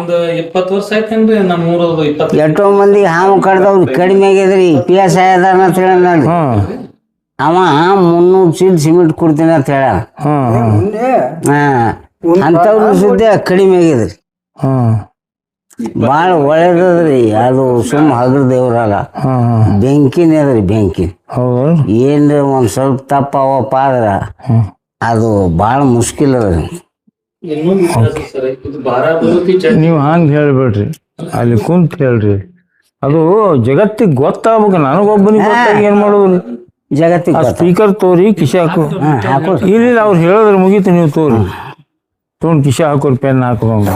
ಎಷ್ಟೋ ಮಂದಿ ಹಾವು ಕಡ್ದವ್ರು ಕಡಿಮೆ ಆಗ್ಯದ್ರಿ. PS ಆಗ್ಯದಾನ ಅಂತ ಹೇಳಲ್ರಿ ಅವ. 300 ಚೀಲ ಸಿಮೆಂಟ್ ಕೊಡ್ತೀನಿ ಅಂತ ಹೇಳ. ಅಂಥವ್ರು ಸುದ್ದಿ ಕಡಿಮೆ ಆಗ್ಯದ್ರಿ. ಭಾಳ ಒಳ್ಳೇದದ್ರಿ. ಅದು ಸುಮ್ಮ ಹಗರ ದೇವ್ರಲ್ಲ, ಬೆಂಕಿನೇ ಅದ್ರಿ. ಬೆಂಕಿ ಏನ್ರಿ ಒಂದ್ ಸ್ವಲ್ಪ ತಪ್ಪವಪ್ಪ ಆದ್ರ ಅದು ಭಾಳ ಮುಷ್ಕಿಲ್ ಅದ್ರಿ. ನೀವು ಹಂಗೆ ಹೇಳ್ಬೇಡ್ರಿ, ಅಲ್ಲಿ ಕುಂತ ಹೇಳ್ರಿ. ಅದು ಜಗತ್ತಿಗೆ ಗೊತ್ತಾಗ್ಬೇಕು. ನನಗೊಬ್ಬನಿಗೆ ಗೊತ್ತಾಗ ಏನ್ ಮಾಡೋದ್ರಿ? ಜಗತ್ತಿಗೆ ಸ್ಪೀಕರ್ ತೋರಿ ಕಿಶೆ ಹಾಕು. ಇಲ್ಲ ಅವ್ರು ಹೇಳಿದ್ರೆ ಮುಗೀತು, ನೀವು ತೋರಿ ತೊಗೊಂಡು ಕಿಶೆ ಹಾಕೋರಿ, ಪೆನ್ ಹಾಕೋಂಗ.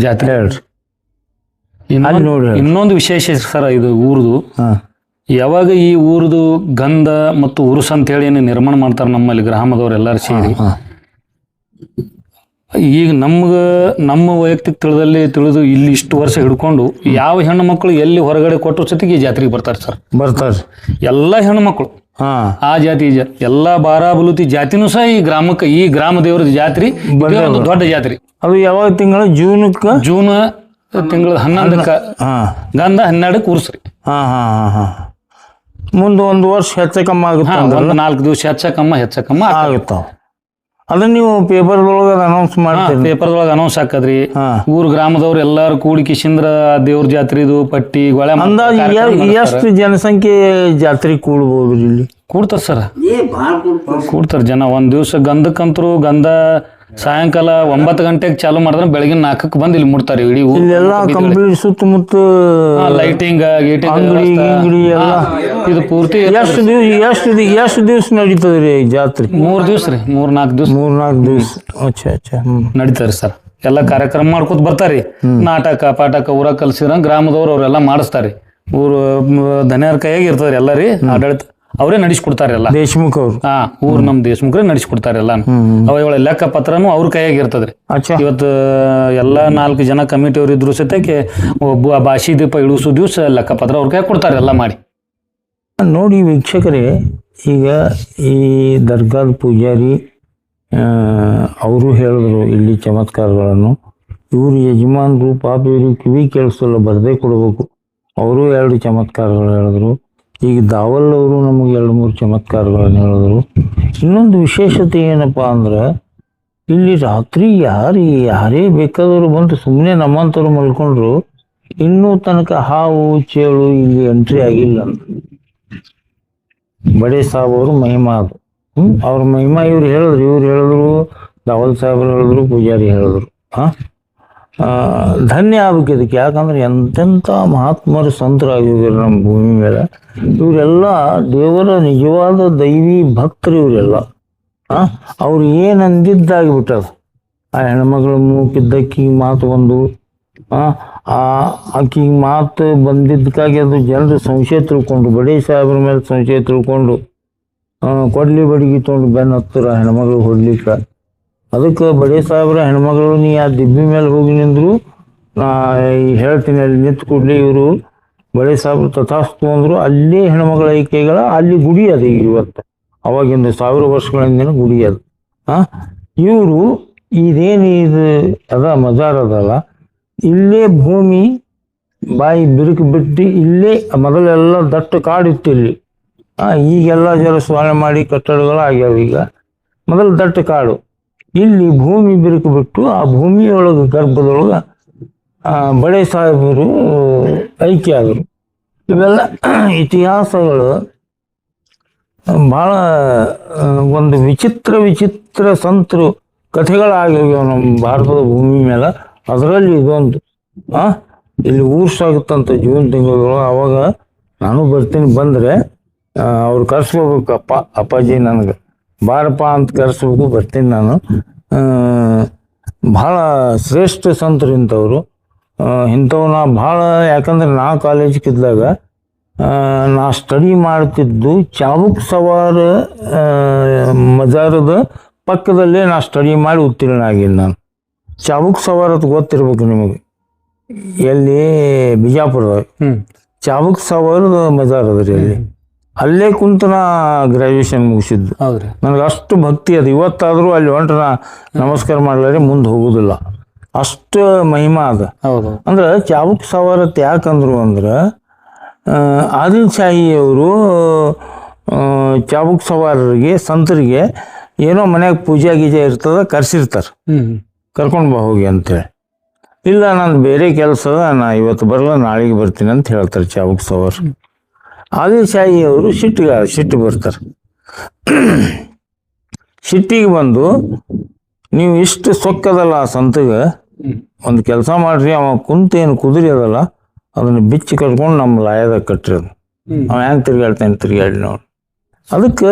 ಜಾತ್ರೆ ಹೇಳ್ರಿ. ಇನ್ನೊಂದು ವಿಶೇಷ ಸರ್ ಇದು ಊರ್ದು. ಯಾವಾಗ ಈ ಊರ್ದು ಗಂಧ ಮತ್ತು ಉರುಸ್ ಅಂತ ಹೇಳಿ ನಿರ್ಮಾಣ ಮಾಡ್ತಾರ ನಮ್ಮಲ್ಲಿ ಗ್ರಾಮದವ್ರು ಎಲ್ಲಾರು ಸೇರಿ. ಈಗ ನಮ್ಮ ವೈಯಕ್ತಿಕ ತಿಳಿದು ಇಲ್ಲಿ ಇಷ್ಟು ವರ್ಷ ಹಿಡ್ಕೊಂಡು ಯಾವ ಹೆಣ್ಣು ಮಕ್ಕಳು ಎಲ್ಲಿ ಹೊರಗಡೆ ಕೊಟ್ಟರು ಸತಿಗೆ ಈ ಜಾತ್ರೆಗೆ ಬರ್ತಾರೆ ಸರ್. ಬರ್ತಾರೆ ಎಲ್ಲ ಹೆಣ್ಣು ಮಕ್ಕಳು. ಆ ಜಾತಿ ಎಲ್ಲಾ ಬಾರಾಬಲುತಿ ಜಾತಿನೂ ಸಹ ಈ ಗ್ರಾಮಕ್ಕೆ, ಈ ಗ್ರಾಮ ದೇವರ ಜಾತ್ರೆ ಒಂದು ದೊಡ್ಡ ಜಾತ್ರೆ. ಅದು ಯಾವಾಗ ತಿಂಗಳು? ಜೂನ್ ತಿಂಗಳ 11ಕ್ಕೆ ಗಂಧ, 12ಕ್ಕೆ ಉರ್ಸ್ರಿ. ಮುಂದೆ ಒಂದು ವರ್ಷ ಹೆಚ್ಚ ಕಮ್ಮ ಆಗುತ್ತೆ. ಒಂದು 4 ದಿವಸ ಹೆಚ್ಚ ಕಮ್ಮ ಆಗುತ್ತಾವ. ಅದನ್ನ ನೀವು ಪೇಪರ್ದೊಳಗೆ ಅನೌನ್ಸ್ ಮಾಡ್ತೀರಿ? ಪೇಪರ್ದೊಳಗೆ ಅನೌನ್ಸ್ ಹಾಕದ್ರಿ. ಊರ್ ಗ್ರಾಮದವ್ರು ಎಲ್ಲಾರು ಕೂಡಿ ಕಿಶಿಂದ್ರ ದೇವ್ರ ಜಾತ್ರೆದು ಪಟ್ಟಿ ಗೊಳೆ. ಅಂದಾಜು ಎಷ್ಟು ಜನಸಂಖ್ಯೆ ಜಾತ್ರೆ ಕೂಡ್ಬೋದು ಇಲ್ಲಿ? ಕೂಡ್ತಾರ ಸರ್, ಕೂಡ್ತಾರ ಜನ. ಒಂದ್ ದಿವ್ಸ ಗಂಧಕ್ಕಂತರು ಗಂಧ ಸಾಯಂಕಾಲ 9 ಗಂಟೆಗೆ ಚಾಲು ಮಾಡಿದ್ರೆ ಬೆಳಗಿನ 4ಕ್ಕೆ ಬಂದು ಇಲ್ಲಿ ಮುಟ್ತಾರೆ. ಇಡೀ ಇಲ್ಲೆಲ್ಲ ಕಂಪ್ಲೀಟ್ ಸುತ್ತಮುತ್ತ ಲೈಟಿಂಗ್ ಇದು ಪೂರ್ತಿ. ಎಷ್ಟು ದಿವ್ಸ ನಡೀತದ್ರಿ ಜಾತ್ರೆ? 3 ದಿವ್ಸ ರೀ, 3-4 ದಿವ್ಸ ನಡೀತಾರೆ ಸರ್. ಎಲ್ಲ ಕಾರ್ಯಕ್ರಮ ಮಾಡ್ಕೊತ ಬರ್ತಾರಿ. ನಾಟಕ ಪಾಠಕ ಊರ ಕಲ್ಸಿದ್ರ ಗ್ರಾಮದವ್ರು ಅವರೆಲ್ಲ ಮಾಡಿಸ್ತಾರೆ. ಊರು ದನಿಯರ ಕೈಯಾಗಿ ಇರ್ತದ್ರಿ ಎಲ್ಲ ರೀ. ಆಡಳಿತ ಅವರೇ ನಡೆಸ್ಕೊಡ್ತಾರೆ ಎಲ್ಲ. ದೇಶಮುಖ ಅವ್ರು? ನಮ್ ದೇಶಮುಖರೇ ನಡೆಸ್ಕೊಡ್ತಾರೆ ಎಲ್ಲ. ಅವ ಲೆಕ್ಕ ಪತ್ರನು ಅವ್ರ ಕೈಯಾಗಿ ಇರ್ತದ್ರಿ. ಇವತ್ತು ಎಲ್ಲಾ 4 ಜನ ಕಮಿಟಿ ಅವ್ರು ಇದ್ರು ಸತ್ಯಕ್ಕೆ ಒಬ್ಬ ಬಾಶಿ ದೀಪ ಇಳಿಸೋ ದಿವ್ಸ ಲೆಕ್ಕ ಪತ್ರ ಅವ್ರ ಕೈ ಕೊಡ್ತಾರೆ ಎಲ್ಲ ಮಾಡಿ. ನೋಡಿ ವೀಕ್ಷಕರೇ, ಈಗ ಈ ದರ್ಗಾದ ಪೂಜಾರಿ ಅವರು ಹೇಳಿದ್ರು ಇಲ್ಲಿ ಚಮತ್ಕಾರಗಳನ್ನು. ಇವರು ಯಜಮಾನ್ರು ಪಾಪ ಇವರು ಕಿವಿ ಕೇಳಿಸಲ್ಲ, ಬರದೇ ಕೊಡಬೇಕು. ಅವರು 2 ಚಮತ್ಕಾರಗಳು ಹೇಳಿದ್ರು. ಈಗ ದಾವಲ್ ಅವರು ನಮಗೆ 2-3 ಚಮತ್ಕಾರಗಳನ್ನು ಹೇಳಿದ್ರು. ಇನ್ನೊಂದು ವಿಶೇಷತೆ ಏನಪ್ಪ ಅಂದ್ರೆ, ಇಲ್ಲಿ ರಾತ್ರಿ ಯಾರೇ ಬೇಕಾದವರು ಬಂದು ಸುಮ್ಮನೆ ನಮ್ಮಂಥವ್ರು ಮಲ್ಕೊಂಡ್ರು ಇನ್ನೂ ತನಕ ಹಾವು ಚೇಳು ಇಲ್ಲಿ ಎಂಟ್ರಿ ಆಗಿಲ್ಲ ಅಂತ ಬಡೇ ಸಾಬ್ ಅವರು ಮಹಿಮಾ ಅದು. ಅವ್ರ ಮಹಿಮಾ ಇವ್ರು ಹೇಳಿದ್ರು ದಾವಲ್ ಸಾಹೇಬ್ರು ಹೇಳಿದ್ರು, ಪೂಜಾರಿ ಹೇಳಿದ್ರು. ಧನ್ಯ ಆಗ್ಬೇಕು ಇದಕ್ಕೆ. ಯಾಕಂದ್ರೆ ಎಂತೆಂಥ ಮಹಾತ್ಮರು ಸಂತರಾಗಿದ್ದಾರೆ ನಮ್ಮ ಭೂಮಿ ಮೇಲೆ. ಇವರೆಲ್ಲ ದೇವರ ನಿಜವಾದ ದೈವಿ ಭಕ್ತರು ಇವರೆಲ್ಲ. ಅವ್ರು ಏನು ಅಂದಿದ್ದಾಗಿಬಿಟ್ಟದು. ಆ ಹೆಣ್ಮಗಳು ಮೂಕಿದ್ದಕ್ಕಿಗೆ ಮಾತು ಬಂದು ಆಕಿಗೆ ಮಾತು ಬಂದಿದ್ದಕ್ಕಾಗಿ ಅದು ಜನರು ಸಂಶಯ ತಿಳ್ಕೊಂಡು, ಬಡೇ ಸಾಹೇಬ್ರ ಮೇಲೆ ಸಂಶಯ ತಿಳ್ಕೊಂಡು ಕೊಡ್ಲಿ ಬಡಿಗೆ ತೊಗೊಂಡು ಬೆನ್ನು ಹತ್ತಿರ ಹೆಣ್ಮಗಳು ಹೊಡ್ಲಿಕ್ಕೆ. ಅದಕ್ಕೆ ಬಡೇ ಸಾಹೇಬ್ರ ಹೆಣ್ಮಗಳು ನೀ ಆ ದಿಬ್ಬಿ ಮೇಲೆ ಹೋಗಿ ನಿಂದ್ರು ಹೇಳ್ತೀನಿ ಅಲ್ಲಿ ನಿಂತು ಕೂಡಲೇ ಇವರು ಬಡೇ ಸಾಹೇಬ್ರು ತಥಾಸ್ತು ಅಂದರು. ಅಲ್ಲೇ ಹೆಣ್ಮಗಳ ಐಕ್ಯಗಳ ಅಲ್ಲಿ ಗುಡಿ ಅದು ಈಗ ಇವತ್ತು. ಅವಾಗಿಂದ 1000 ವರ್ಷಗಳ ಹಿಂದಿನ ಗುಡಿ ಅದು. ಇವರು ಇದೇನು ಇದು ಮಜಾರ್ ಅದಲ್ಲ, ಇಲ್ಲೇ ಭೂಮಿ ಬಾಯಿ ಬಿರುಕು ಬಿಟ್ಟು ಇಲ್ಲೇ ಮೊದಲೆಲ್ಲ ದಟ್ಟ ಕಾಡಿತ್ತು ಇಲ್ಲಿ. ಈಗೆಲ್ಲ ಜರ ಸ್ವಾಳೆ ಮಾಡಿ ಕಟ್ಟಡಗಳು ಆಗ್ಯಾವ. ಈಗ ಮೊದಲು ದಟ್ಟ ಕಾಡು, ಇಲ್ಲಿ ಭೂಮಿ ಬಿರುಕು ಬಿಟ್ಟು ಆ ಭೂಮಿಯೊಳಗೆ ಗರ್ಭದೊಳಗೆ ಬಡೇ ಸಾಹೇಬರು ಐಕ್ಯ ಆದರು. ಇವೆಲ್ಲ ಇತಿಹಾಸಗಳು ಭಾಳ ಒಂದು ವಿಚಿತ್ರ ಸಂತರು ಕಥೆಗಳಾಗಿವೆ ನಮ್ಮ ಭಾರತದ ಭೂಮಿ ಮೇಲೆ. ಅದರಲ್ಲಿ ಇದೊಂದು ಇಲ್ಲಿ ಊರ್ಸಾಗುತ್ತಂತ ಜೂನ್ ತಿಂಗಳು. ಅವಾಗ ನಾನು ಬರ್ತೀನಿ, ಬಂದರೆ ಅವ್ರು ಕರ್ಸ್ಕೋಬೇಕು ಅಪ್ಪಾಜಿ ನನಗೆ ಬಾರಪ್ಪ ಅಂತ ಕರೆಸ್ಬೇಕು, ಬರ್ತೀನಿ ನಾನು. ಭಾಳ ಶ್ರೇಷ್ಠ ಸಂತರು ಇಂಥವ್ರು. ಇಂಥವು ನಾ ಭಾಳ, ಯಾಕಂದ್ರೆ ನಾ ಕಾಲೇಜಿಗಿದ್ದಾಗ ನಾ ಸ್ಟಡಿ ಮಾಡ್ತಿದ್ದು ಚಾಬುಕ್ ಸವಾರ ಮಜಾರದ ಪಕ್ಕದಲ್ಲೇ ನಾ ಸ್ಟಡಿ ಮಾಡಿ ಉತ್ತೀರ್ಣ ಆಗಿದ್ದು ನಾನು. ಚಾಬುಕ್ ಸವಾರ್ ಅದು ಗೊತ್ತಿರ್ಬೇಕು ನಿಮಗೆ, ಎಲ್ಲಿ ಬಿಜಾಪುರದಾಗ ಚಾಬುಕ್ ಸವಾರ್ ಮಜಾರ್ ಅದ್ರಿ. ಅಲ್ಲೇ ಕುಂತು ನಾ ಗ್ರ್ಯಾಜುಯೇಷನ್ ಮುಗಿಸಿದ್ದು. ನನಗೆ ಅಷ್ಟು ಭಕ್ತಿ ಅದು. ಇವತ್ತಾದರೂ ಅಲ್ಲಿ ಹೊಂಟ್ರೆ ನಾ ನಮಸ್ಕಾರ ಮಾಡ್ಲಾರೆ ಮುಂದೆ ಹೋಗುದಿಲ್ಲ, ಅಷ್ಟು ಮಹಿಮಾ ಅದ. ಅಂದ್ರೆ ಚಾಬುಕ್ ಸವಾರ್ ಅಂತ ಯಾಕಂದ್ರು ಅಂದ್ರೆ ಆದಿಲ್ ಶಾಹಿಯವರು ಚಾಬುಕ್ ಸವಾರರಿಗೆ ಸಂತರಿಗೆ ಏನೋ ಮನ್ಯಾಗ ಪೂಜೆ ಗೀಜೆ ಇರ್ತದ, ಕರ್ಸಿರ್ತಾರೆ, ಕರ್ಕೊಂಡು ಬಾ ಹೋಗಿ ಅಂತೇಳಿ. ಇಲ್ಲ ನಾನು ಬೇರೆ ಕೆಲಸ ಅದ, ನಾ ಇವತ್ತು ಬರಲ್ಲ ನಾಳೆಗೆ ಬರ್ತೀನಿ ಅಂತ ಹೇಳ್ತಾರೆ ಚಾಬುಕ್ ಸವಾರ್. ಆದಿಲ್ ಶಾಹಿಯವರು ಸಿಟ್ಟು ಬರ್ತಾರೆ. ಸಿಟ್ಟಿಗೆ ಬಂದು ನೀವು ಇಷ್ಟು ಸೊಕ್ಕದಲ್ಲ ಆ ಸಂತಗೆ, ಒಂದು ಕೆಲಸ ಮಾಡ್ರಿ, ಅವ ಕುಂತೇನು ಕುದುರೆ ಅದಲ್ಲ ಅದನ್ನು ಬಿಚ್ಚಿ ಕಟ್ಕೊಂಡು ನಮ್ಮ ಲಾಯದಾಗ ಕಟ್ರಿ. ಅದು ಅವ ಹೆಂಗೆ ತಿರ್ಗಾಡಿ ನೋಡಿ. ಅದಕ್ಕೆ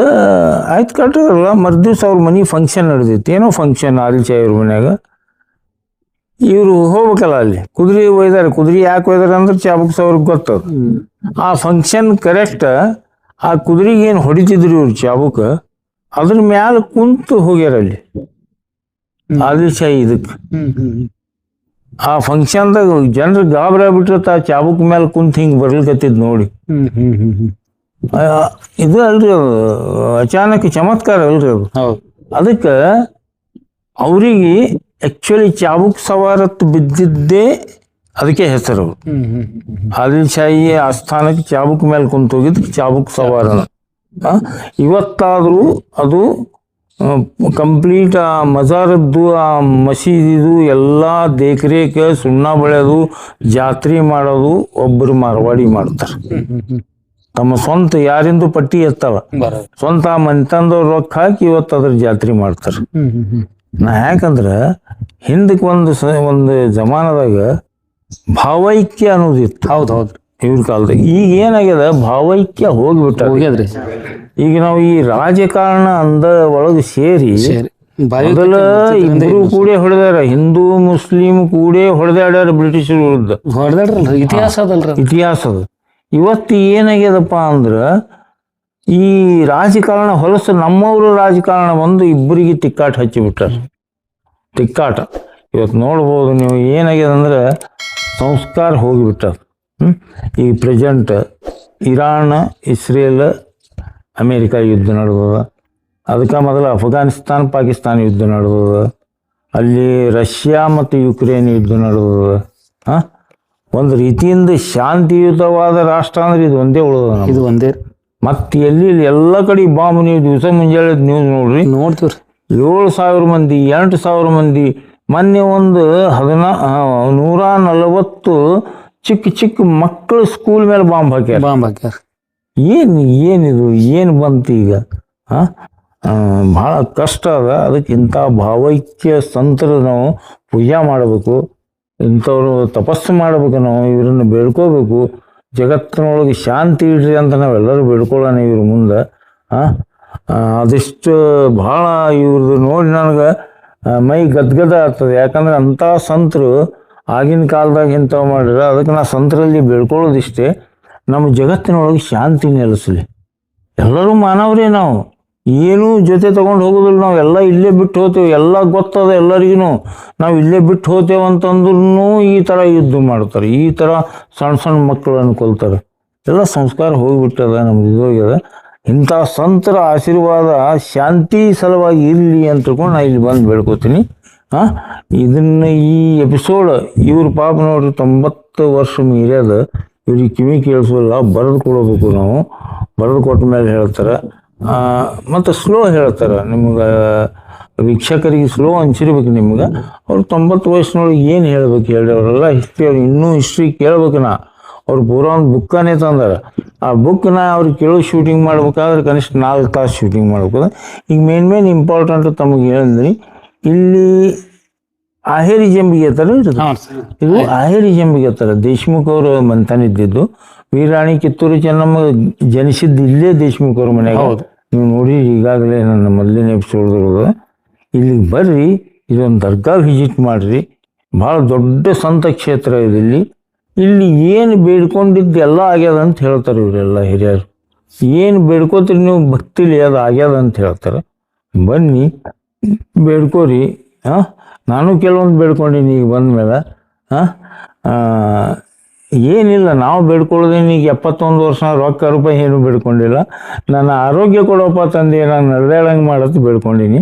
ಆಯ್ತು ಕಟ್ಟಿದ್ರಲ್ಲ. ಮರ್ದಿವ್ಸ ಅವ್ರ ಮನೆ ಫಂಕ್ಷನ್ ನಡೆದೈತಿ, ಏನೋ ಫಂಕ್ಷನ್ ಆದಿಲ್ ಶಾಹಿ ಅವ್ರ ಮನ್ಯಾಗ. ಇವರು ಹೋಗ್ಬೇಕಲ್ಲ ಅಲ್ಲಿ, ಕುದುರೆ ಒಯ್ದಾರೆ. ಕುದುರೆ ಯಾಕೆ ಒಯ್ದಾರೆ ಅಂದ್ರೆ ಚಾಬುಕ್ ಸವಾರಿಗೆ ಗೊತ್ತದ. ಆ ಫಂಕ್ಷನ್ ಕರೆಕ್ಟ್ ಆ ಕುದುರೆಗೆ ಏನು ಹೊಡಿತಿದ್ರು ಇವ್ರು ಚಾಬುಕ್, ಅದ್ರ ಮ್ಯಾಲ ಕುಂತು ಹೋಗ್ಯಾರ ಅಲ್ಲಿ ಆದಿಲ್ ಶಾಹಿ. ಇದಕ್ಕೆ ಆ ಫಂಕ್ಷನ್ದಾಗ ಜನರು ಗಾಬರಿ ಆಗ್ಬಿಟ್ಟಿರತ್ತ, ಆ ಚಾಬುಕ್ ಮೇಲೆ ಕುಂತು ಹಿಂಗೆ ಬರ್ಲಿಕತ್ತಿದ್ ನೋಡಿ. ಇದು ಅಲ್ರಿ ಅದು ಅಚಾನಕ್ ಚಮತ್ಕಾರ ಅಲ್ರಿ ಅದು. ಅದಕ್ಕೆ ಅವ್ರಿಗೆ ಆಕ್ಚುಲಿ ಚಾಬುಕ್ ಸವಾರತ್ ಬಿದ್ದಿದ್ದೇ ಅದಕ್ಕೆ ಹೆಸರು. ಆದಿಲ್ ಶಾಹಿ ಆಸ್ಥಾನಕ್ಕೆ ಚಾಬುಕ್ ಮೇಲೆ ಕುಂತು ಹೋಗಿದ್ದಕ್ಕೆ ಚಾಬುಕ್ ಸವಾರನ. ಇವತ್ತಾದರೂ ಅದು ಕಂಪ್ಲೀಟ್ ಆ ಮಜಾರದ್ದು ಆ ಮಸೀದಿದು ಎಲ್ಲ ದೇಖರೇಖ, ಸುಣ್ಣ ಬಳಿಯೋದು, ಜಾತ್ರೆ ಮಾಡೋದು ಒಬ್ಬರು ಮಾರವಾಡಿ ಮಾಡ್ತಾರೆ. ತಮ್ಮ ಸ್ವಂತ ಯಾರಿಂದು ಪಟ್ಟಿ ಎತ್ತಲ್ಲ, ಸ್ವಂತ ಮನೆತನದವ್ರು ರೊಕ್ಕ ಹಾಕಿ ಇವತ್ತು ಅದ್ರ ಜಾತ್ರೆ ಮಾಡ್ತಾರೆ. ನಾ ಯಾಕಂದ್ರೆ ಹಿಂದಕ್ಕೆ ಒಂದು ಜಮಾನದಾಗ ಭಾವೈಕ್ಯ ಅನ್ನೋದಿತ್ತು. ಹೌದು ಇವ್ರ ಕಾಲದಾಗ. ಈಗ ಏನಾಗ್ಯದ, ಭಾವೈಕ್ಯ ಹೋಗ್ಬಿಟ್ಟಾದ್ರಿ. ಈಗ ನಾವು ಈ ರಾಜಕಾರಣ ಅಂದ ಒಳಗೆ ಸೇರಿ ಮೊದಲ ಇಬ್ಬರು ಕೂಡ ಹೊಡೆದಾರ, ಹಿಂದೂ ಮುಸ್ಲಿಂ ಕೂಡ ಹೊಡೆದಾಡ್ಯಾರ ಬ್ರಿಟಿಷರ ವಿರುದ್ಧ. ಇತಿಹಾಸ ಅದು. ಇವತ್ತು ಏನಾಗ್ಯದಪ್ಪ ಅಂದ್ರೆ ಈ ರಾಜಕಾರಣ ಹೊಲಸು ನಮ್ಮವರು ರಾಜಕಾರಣ ಬಂದು ಇಬ್ಬರಿಗೆ ತಿಕ್ಕಾಟ ಹಚ್ಚಿಬಿಟ್ಟಾರ. ತಿಕ್ಕಾಟ ಇವತ್ತು ನೋಡ್ಬೋದು ನೀವು. ಏನಾಗ್ಯದ ಅಂದ್ರೆ ಸಂಸ್ಕಾರ ಹೋಗಿಬಿಟ್ಟಾರ. ಈ ಪ್ರೆಸೆಂಟ್ ಇರಾನ್, ಇಸ್ರೇಲ್, ಅಮೇರಿಕಾ ಯುದ್ಧ ನಡೆದದ. ಅದಕ್ಕೆ ಮೊದಲು ಅಫ್ಘಾನಿಸ್ತಾನ ಪಾಕಿಸ್ತಾನ ಯುದ್ಧ ನಡೆದದ. ಅಲ್ಲಿ ರಷ್ಯಾ ಮತ್ತು ಯುಕ್ರೇನ್ ಯುದ್ಧ ನಡೆದದ. ಒಂದು ರೀತಿಯಿಂದ ಶಾಂತಿಯುತವಾದ ರಾಷ್ಟ್ರ ಅಂದ್ರೆ ಇದು ಒಂದೇ ಉಳಿದ. ಇದು ಒಂದೇ. ಮತ್ತೆ ಎಲ್ಲಿ ಎಲ್ಲ ಕಡೆ ಬಾಂಬ್ ನೀವು ದಿವಸ ಮುಂಜಾನೆ ನ್ಯೂಸ್ ನೋಡ್ತೀವ್ರಿ. 7,000 ಮಂದಿ 8,000 ಮಂದಿ. ಮೊನ್ನೆ ಒಂದು 140 ಚಿಕ್ಕ ಚಿಕ್ಕ ಮಕ್ಕಳು ಸ್ಕೂಲ್ ಮೇಲೆ ಬಾಂಬ್ ಹಾಕ್ಯಾರ. ಏನಿದು ಏನು ಬಂತು ಈಗ? ಭಾಳ ಕಷ್ಟ ಅದ. ಅದಕ್ಕೆ ಇಂಥ ಭಾವೈಕ್ಯ ಸಂತರ ನಾವು ಪೂಜೆ ಮಾಡಬೇಕು, ಇಂಥವ್ರು ತಪಸ್ಸು ಮಾಡಬೇಕು, ನಾವು ಇವರನ್ನು ಬೇಡ್ಕೋಬೇಕು. ಜಗತ್ತಿನೊಳಗೆ ಶಾಂತಿ ಇಡ್ರಿ ಅಂತ ನಾವೆಲ್ಲರೂ ಬೇಡ್ಕೊಳ್ಳೋಣ ಇವ್ರ ಮುಂದೆ. ಅದಿಷ್ಟು ಭಾಳ ಇವ್ರದ್ದು ನೋಡಿ ನನಗೆ ಮೈ ಗದ್ಗದ ಆಗ್ತದೆ. ಯಾಕಂದ್ರೆ ಅಂಥ ಸಂತರು ಆಗಿನ ಕಾಲದಾಗ ಇಂಥವು ಮಾಡಿದ್ರೆ, ಅದಕ್ಕೆ ನಾ ಸಂತರಲ್ಲಿ ಬೇಡ್ಕೊಳ್ಳೋದಿಷ್ಟೇ, ನಮ್ಮ ಜಗತ್ತಿನೊಳಗೆ ಶಾಂತಿ ನೆಲೆಸಲಿ. ಎಲ್ಲರೂ ಮಾನವರೇ, ನಾವು ಏನೂ ಜೊತೆ ತೊಗೊಂಡು ಹೋಗೋದಿಲ್ಲ. ನಾವು ಎಲ್ಲ ಇಲ್ಲೇ ಬಿಟ್ಟು ಹೋಗ್ತೇವೆ, ಎಲ್ಲ ಗೊತ್ತದ ಎಲ್ಲರಿಗೂ. ನಾವು ಇಲ್ಲೇ ಬಿಟ್ಟು ಹೋಗ್ತೇವೆ ಅಂತಂದ್ರೂ ಈ ಥರ ಯುದ್ಧ ಮಾಡ್ತಾರೆ, ಈ ಥರ ಸಣ್ಣ ಸಣ್ಣ ಮಕ್ಕಳನ್ನು ಕೊಲ್ತಾರೆ. ಎಲ್ಲ ಸಂಸ್ಕಾರ ಹೋಗಿಬಿಟ್ಟದ, ನಮ್ದು ಇದಾಗ್ಯದ. ಇಂಥ ಸಂತರ ಆಶೀರ್ವಾದ ಶಾಂತಿ ಸಲುವಾಗಿ ಇರಲಿ ಅಂತ ತಿಳ್ಕೊಂಡು ನಾ ಇಲ್ಲಿ ಬಂದು ಬೇಡ್ಕೋತೀನಿ. ಇದನ್ನು ಈ ಎಪಿಸೋಡ್ ಇವ್ರ ಪಾಪ ನೋಡ್ರಿ 90 ವರ್ಷ ಮೀರ್ಯದ, ಇವ್ರಿಗೆ ಕಿವಿ ಕೇಳಿಸೋಲ್ಲ, ಬರೆದು ಕೊಡಬೇಕು. ನಾವು ಬರೆದು ಕೊಟ್ಟ ಮೇಲೆ ಹೇಳ್ತಾರೆ, ಮತ್ತು ಸ್ಲೋ ಹೇಳ್ತಾರೆ. ನಿಮ್ಗೆ ವೀಕ್ಷಕರಿಗೆ ಸ್ಲೋ ಅನ್ಸಿರ್ಬೇಕು ನಿಮ್ಗೆ. ಅವ್ರು 90 ವಯಸ್ಸಿನೊಳಗೆ ಏನು ಹೇಳ್ಬೇಕು ಹೇಳಿ? ಅವರೆಲ್ಲ ಇನ್ನೂ ಹಿಸ್ಟ್ರಿ ಕೇಳ್ಬೇಕು. ಅವ್ರು ಪೂರ ಒಂದು ಬುಕ್ಕನೇ ತಂದಾರ. ಆ ಬುಕ್ನ ಅವ್ರಿಗೆ ಕೇಳೋ ಶೂಟಿಂಗ್ ಮಾಡ್ಬೇಕಾದ್ರೆ ಕನಿಷ್ಠ 4 ತಾಸು ಶೂಟಿಂಗ್ ಮಾಡ್ಬೇಕು. ಈಗ ಮೇನ್ ಇಂಪಾರ್ಟೆಂಟ್ ತಮಗೆ ಹೇಳಿದ್ರಿ, ಇಲ್ಲಿ ಆಹೇರಿ ಜಂಬಿಗೆ ಥರ ಇರ್ತದೆ. ಇದು ಆಹೇರಿ ಜಂಬಿಗೆ ಥರ ದೇಶ್ಮುಖ್ ಅವರು ಮಂತಾನಿದ್ದು. ವೀರಾಣಿ ಕಿತ್ತೂರು ಚೆನ್ನಮ್ಮ ಜನಿಸಿದ್ದು ಇಲ್ಲೇ ದೇಶ್ಮುಖ್ ಅವ್ರ ಮನೆಗೆ. ನೀವು ನೋಡಿ ಈಗಾಗಲೇ ನನ್ನ ಮೊದಲಿನ ಎಪಿಸೋಡ್ಗಳು. ಇಲ್ಲಿಗೆ ಬರ್ರಿ, ಇದೊಂದು ದರ್ಗಾ ವಿಸಿಟ್ ಮಾಡಿರಿ. ಭಾಳ ದೊಡ್ಡ ಸಂತ ಕ್ಷೇತ್ರ ಇದೆ. ಇಲ್ಲಿ ಏನು ಬೇಡ್ಕೊಂಡಿದ್ದು ಎಲ್ಲ ಆಗ್ಯದ ಅಂತ ಹೇಳ್ತಾರೆ ಇವರೆಲ್ಲ ಹಿರಿಯರು. ಏನು ಬೇಡ್ಕೋತೀರಿ ನೀವು ಭಕ್ತಿಲಿ, ಅದು ಆಗ್ಯದ ಅಂತ ಹೇಳ್ತಾರೆ. ಬನ್ನಿ ಬೇಡ್ಕೋರಿ. ನಾನು ಕೆಲವೊಂದು ಬೇಡ್ಕೊಂಡೀನಿ ಈಗ ಬಂದ ಮೇಲೆ. ಏನಿಲ್ಲ, ನಾವು ಬೇಡ್ಕೊಳ್ಳೋದೇನು. ಈಗ 71 ವರ್ಷ ರೊಕ್ಕ ರೂಪಾಯಿ ಏನು ಬೇಡ್ಕೊಂಡಿಲ್ಲ. ನನ್ನ ಆರೋಗ್ಯ ಕೊಡೋಪ್ಪ ತಂದೆ, ನಾನು ನಡೆದಾಳಂಗೆ ಮಾಡತ್ತು ಬೇಡ್ಕೊಂಡೀನಿ.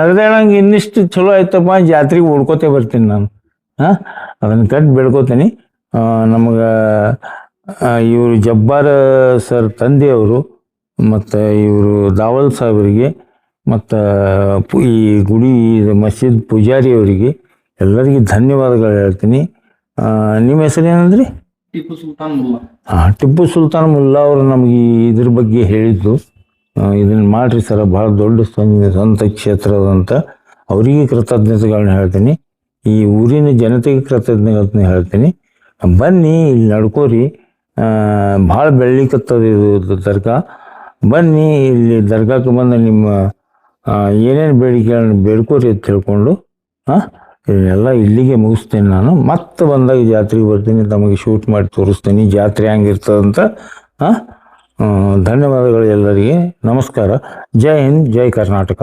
ನಡೆದಾಳಂಗೆ ಇನ್ನಿಷ್ಟು ಚಲೋ ಆಯ್ತಪ್ಪ, ಜಾತ್ರೆಗೆ ಓಡ್ಕೋತೇ ಬರ್ತೀನಿ ನಾನು. ಅದನ್ನು ಕಟ್ಟಿ ಬೇಡ್ಕೋತೀನಿ. ನಮಗೆ ಇವರು ಜಬ್ಬಾರ್ ಸರ್ ತಂದೆಯವರು, ಮತ್ತು ಇವರು ದಾವಲ್ ಸಾಹೇಬರಿಗೆ, ಮತ್ತು ಈ ಗುಡಿ ಮಸೀದ್ ಪೂಜಾರಿಯವರಿಗೆ ಎಲ್ಲರಿಗೆ ಧನ್ಯವಾದಗಳು ಹೇಳ್ತೀನಿ. ನಿಮ್ಮ ಹೆಸರೇನಂದ್ರಿ? ಟಿಪ್ಪು ಸುಲ್ತಾನ್ ಮುಲ್ಲಾ ಅವರು ನಮಗೆ ಇದ್ರ ಬಗ್ಗೆ ಹೇಳಿದ್ದು. ಇದನ್ನು ಮಾಡ್ರಿ ಸರ್, ಭಾಳ ದೊಡ್ಡ ಸಂತ ಕ್ಷೇತ್ರದಂತ. ಅವರಿಗೆ ಕೃತಜ್ಞತೆಗಳನ್ನ ಹೇಳ್ತೀನಿ. ಈ ಊರಿನ ಜನತೆಗೆ ಕೃತಜ್ಞತೆಗಳನ್ನ ಹೇಳ್ತೀನಿ. ಬನ್ನಿ, ಇಲ್ಲಿ ನಡ್ಕೋರಿ. ಭಾಳ ಬೆಳಿಕತ್ತದ ಇದು ದರ್ಗಾ. ಬನ್ನಿ, ಇಲ್ಲಿ ದರ್ಗಾಕ್ಕೆ ಬಂದು ನಿಮ್ಮ ಏನೇನು ಬೇಡಿಕೆಗಳನ್ನ ಬೇಡ್ಕೋರಿ ಅಂತ ಹೇಳ್ಕೊಂಡು ಇದನ್ನೆಲ್ಲ ಇಲ್ಲಿಗೆ ಮುಗಿಸ್ತೇನೆ ನಾನು. ಮತ್ತೆ ಬಂದಾಗ ಜಾತ್ರೆಗೆ ಬರ್ತೀನಿ, ತಮಗೆ ಶೂಟ್ ಮಾಡಿ ತೋರಿಸ್ತೀನಿ ಜಾತ್ರೆ ಹೆಂಗಿರ್ತದಂತ. ಧನ್ಯವಾದಗಳು ಎಲ್ಲರಿಗೆ. ನಮಸ್ಕಾರ. ಜೈ ಹಿಂದ್, ಜೈ ಕರ್ನಾಟಕ.